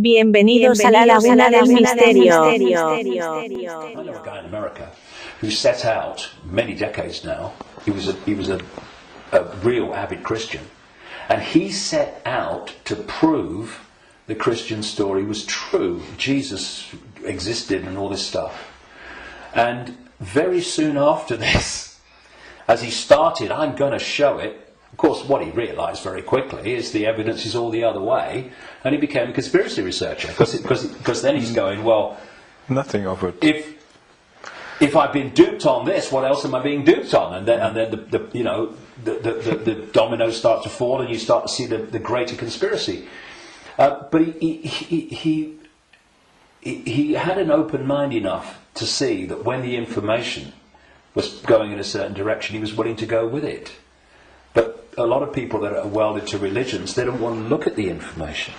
Bienvenidos a la Laguna del Misterio. I know a guy in America who set out many decades now. He was a real avid Christian, and he set out to prove the Christian story was true. Jesus existed and all this stuff. And very soon after this, as he started, I'm going to show it. Of course, what he realised very quickly is the evidence is all the other way, and he became a conspiracy researcher because then he's going, well, nothing of it. If I've been duped on this, what else am I being duped on? And then the dominoes start to fall, and you start to see the greater conspiracy. But he had an open mind enough to see that when the information was going in a certain direction, he was willing to go with it. But a lot of people that are welded to religions, they don't want to look at the information.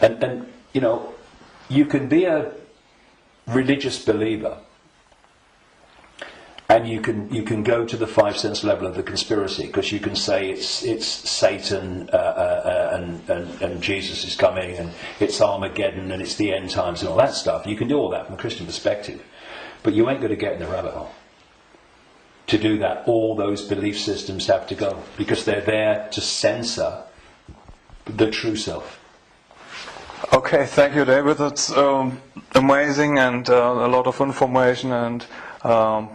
And you can be a religious believer, and you can go to the 5 sense level of the conspiracy, because you can say it's Satan and Jesus is coming, and it's Armageddon, and it's the end times, and all that stuff. You can do all that from a Christian perspective, but you ain't going to get in the rabbit hole. To do that, all those belief systems have to go, because they're there to censor the true self. Okay, thank you, David. That's amazing, and a lot of information, and a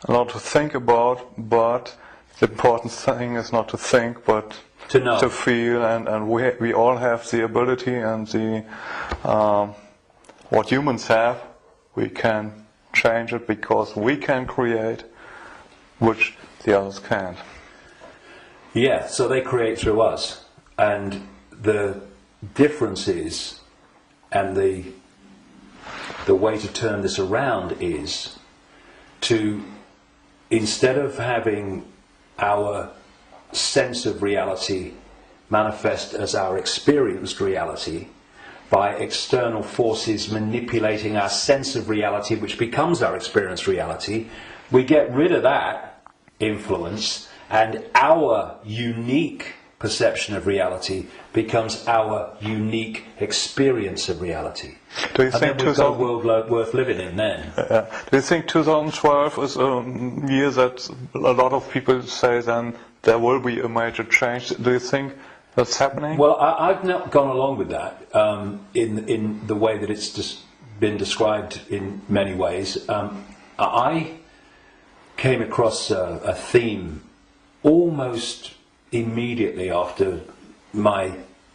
lot to think about. But the important thing is not to think, but to know, to feel, and we all have the ability and the what humans have. We can change it because we can create, which the others can't. Yeah, so they create through us, and the difference is, and the way to turn this around is to, instead of having our sense of reality manifest as our experienced reality by external forces manipulating our sense of reality, which becomes our experienced reality, we get rid of that influence, and our unique perception of reality becomes our unique experience of reality. Do you think we've got a world worth living in then? Do you think 2012 is a year that a lot of people say then there will be a major change? Do you think that's happening? Well, I've not gone along with that in the way that it's just been described in many ways. I came across a theme almost immediately after my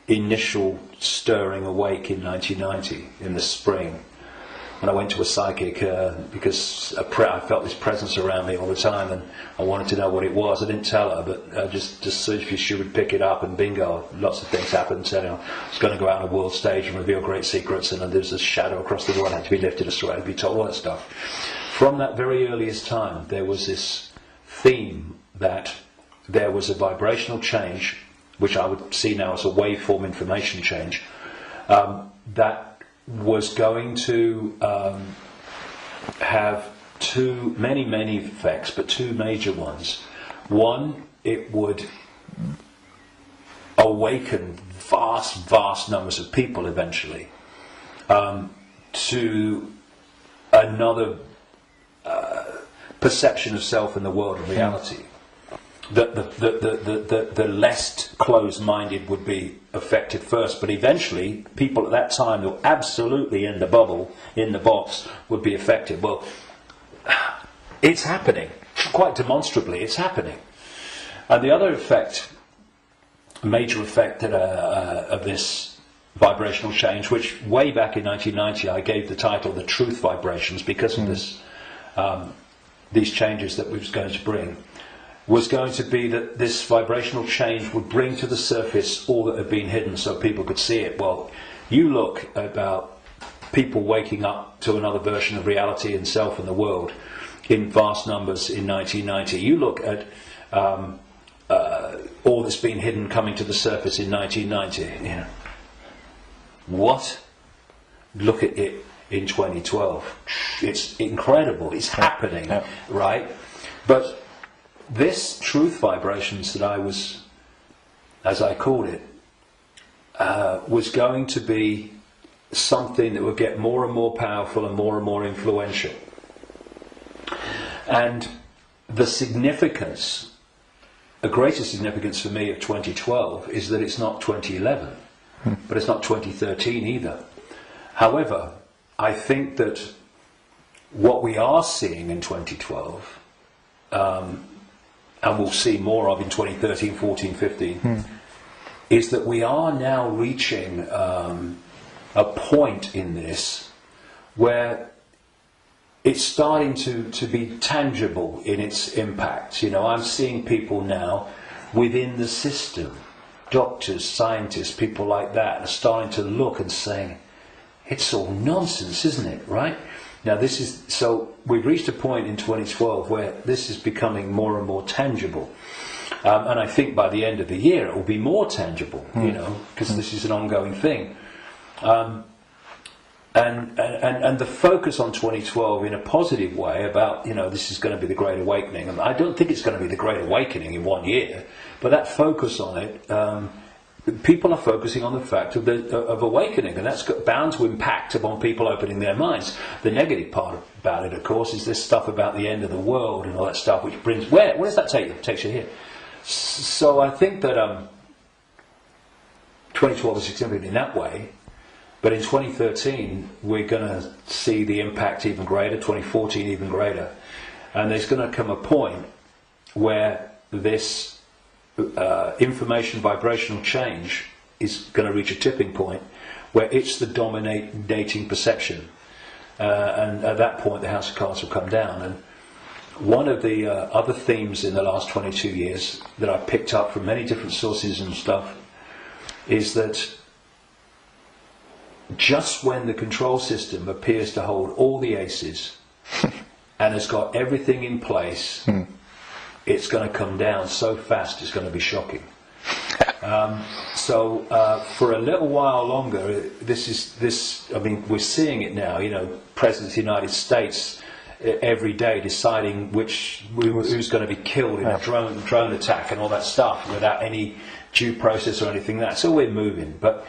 initial stirring awake in 1990, in the spring, when I went to a psychic because I felt this presence around me all the time, and I wanted to know what it was. I didn't tell her, but just so she would pick it up, and bingo, lots of things happened. So, I was going to go out on a world stage and reveal great secrets, and there was a shadow across the door and had to be lifted astray and be told all that stuff. From that very earliest time, there was this theme that there was a vibrational change, which I would see now as a waveform information change, that was going to have many effects, but two major ones. One, it would awaken vast numbers of people eventually to another perception of self in the world of reality. The less closed-minded would be affected first, but eventually people at that time who were absolutely in the bubble, in the box, would be affected. Well, it's happening, quite demonstrably, it's happening. And the other effect, major effect of this vibrational change, which way back in 1990 I gave the title The Truth Vibrations, because of this, these changes that we was going to bring, was going to be that this vibrational change would bring to the surface all that had been hidden so people could see it. Well, you look about people waking up to another version of reality and self and the world in vast numbers in 1990. You look at all that's been hidden coming to the surface in 1990. What? Look at it in 2012. It's incredible. It's happening, right? But this truth vibrations that I was, as I called it, was going to be something that would get more and more powerful and more influential. And the significance, the greatest significance for me of 2012 is that it's not 2011, but it's not 2013 either. However, I think that what we are seeing in 2012, and we'll see more of in 2013, 14, 15, is that we are now reaching a point in this where it's starting to be tangible in its impact. You know, I'm seeing people now within the system, doctors, scientists, people like that, are starting to look and saying, it's all nonsense, isn't it, right? Now this is, so we've reached a point in 2012 where this is becoming more and more tangible. And I think by the end of the year it will be more tangible, you know, because this is an ongoing thing. And the focus on 2012 in a positive way about, you know, this is going to be the Great Awakening. And I don't think it's going to be the Great Awakening in 1 year, but that focus on it, people are focusing on the fact of awakening, and that's bound to impact upon people opening their minds. The negative part about it, of course, is this stuff about the end of the world and all that stuff, which brings, where does that take you? It takes you here. So I think that 2012 is significant in that way. But in 2013, we're going to see the impact even greater, 2014 even greater. And there's going to come a point where this information vibrational change is going to reach a tipping point where it's the dominating perception. And at that point, the House of Cards will come down. And one of the other themes in the last 22 years that I picked up from many different sources and stuff is that just when the control system appears to hold all the aces and has got everything in place, it's going to come down so fast it's going to be shocking. So for a little while longer, I mean, we're seeing it now, you know, President of the United States every day deciding who's going to be killed in a drone attack and all that stuff without any due process or anything like that. So we're moving, but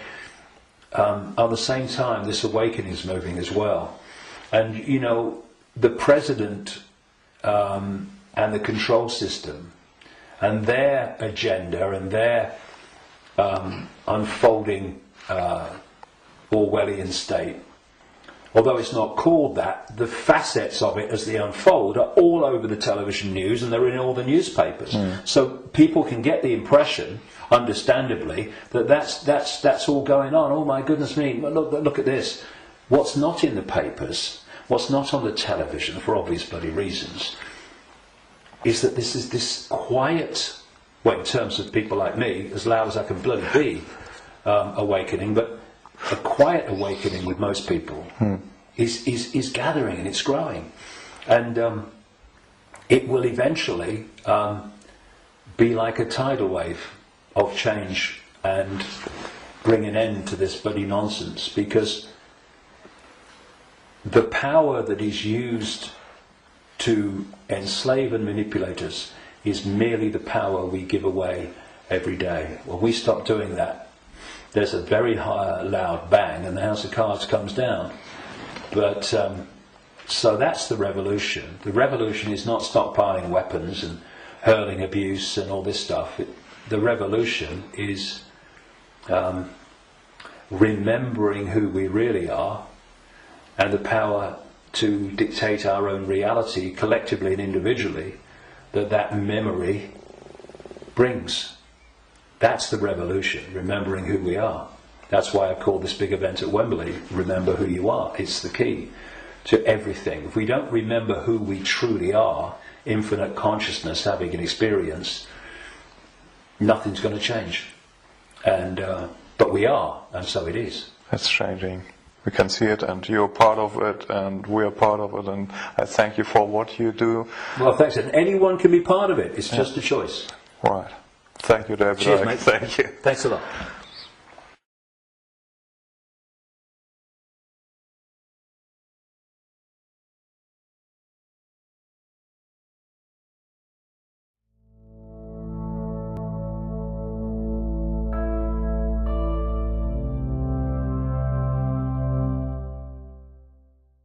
at the same time, this awakening is moving as well. And, you know, the president and the control system and their agenda and their unfolding Orwellian state, although it's not called that, the facets of it as they unfold are all over the television news and they're in all the newspapers. So people can get the impression, understandably, that that's all going on. Oh my goodness me, look at this. What's not in the papers, what's not on the television, for obvious bloody reasons, is that this is this quiet, well, in terms of people like me, as loud as I can bloody be, awakening, but a quiet awakening with most people is gathering and it's growing. And it will eventually be like a tidal wave of change and bring an end to this bloody nonsense, because the power that is used to enslave and manipulate us is merely the power we give away every day. When we stop doing that, there's a very high, loud bang and the House of Cards comes down. But so that's the revolution. The revolution is not stockpiling weapons and hurling abuse and all this stuff. The revolution is remembering who we really are and the power to dictate our own reality collectively and individually that memory brings. That's the revolution, remembering who we are. That's why I've called this big event at Wembley, Remember Who You Are. It's the key to everything. If we don't remember who we truly are, infinite consciousness having an experience, nothing's going to change. And but we are, and so it is. It's changing. We can see it, and you're part of it, and we are part of it, and I thank you for what you do. Well, thanks. And anyone can be part of it. It's just a choice. Right. Thank you, David. Cheers, mate. Thank you. Thanks a lot.